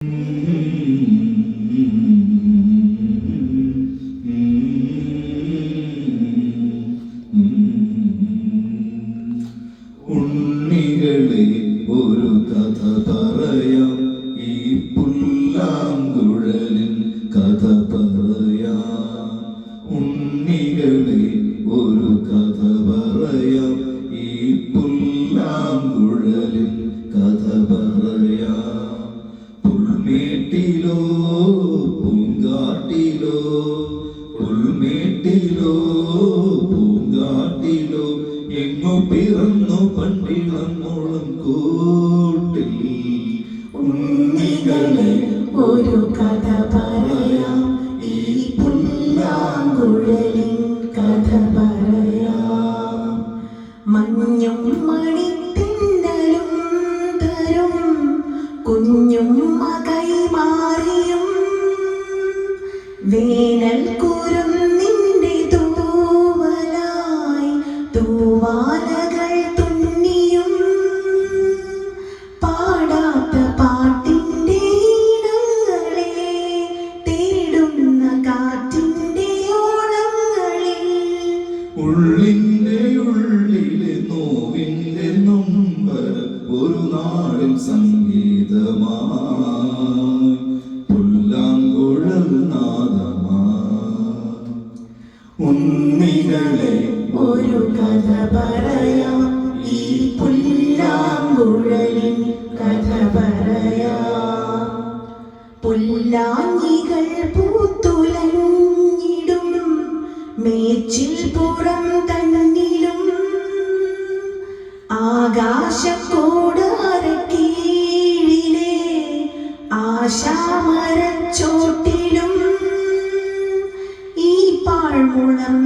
ഉണ്ണികളെ ഒരു കഥ പറയാം, ഈ പുല്ലാങ്കുഴലിൻ കഥ പറയാം. ഉണ്ണികളെ ഒരു കഥ പറയാം, ഈ പുല്ലാങ്കുഴലിൻ കഥ പറയാം. പുൽമേട്ടിലോ പൂങ്കാട്ടിലോ, പുൽമേട്ടിലോ പൂങ്കാട്ടിലോ, എങ്ങോ പിറന്നു പണ്ടിളം മുളം കൂട്ടിൽ. ഉണ്ണികളെ ഒരു കഥ പറയാം, ഈ പുല്ലാങ്കുഴലിൻ കഥ പറയാം. മഞ്ഞും മണിത്തിന്നലും തരും കുഞ്ഞും കൈമാറിയും, വേനൽ കുരുന്നിന്റെ തൂവലായി തൂവാലകൾ തുന്നിയും, പാടാത്ത പാട്ടിന്റെ ഇടങ്ങളെ തേടുന്ന കാറ്റിന്റെ ഓളങ്ങളിൽ. ഉള്ളിന്റെ ഉള്ളിലെ നോവിന്റെ നൊമ്പര ഒരു നാടും സംഗീതമായി, പുല്ലാങ്കുഴൽ നാദമായി. ഉണ്ണികളെ ഒരു കഥ പറയാം, ഈ പുല്ലാങ്കുഴലിൻ കഥ പറയാം. പുല്ലാങ്ങികൾ പൂത്തുലഞ്ഞിടും മേച്ചിൽ പുറം തന്നിലും, ആകാശക്കോടാരക്കീഴിലെ ആശാമരച്ചോട്ടിലും, ഈ പാഴ്മുളം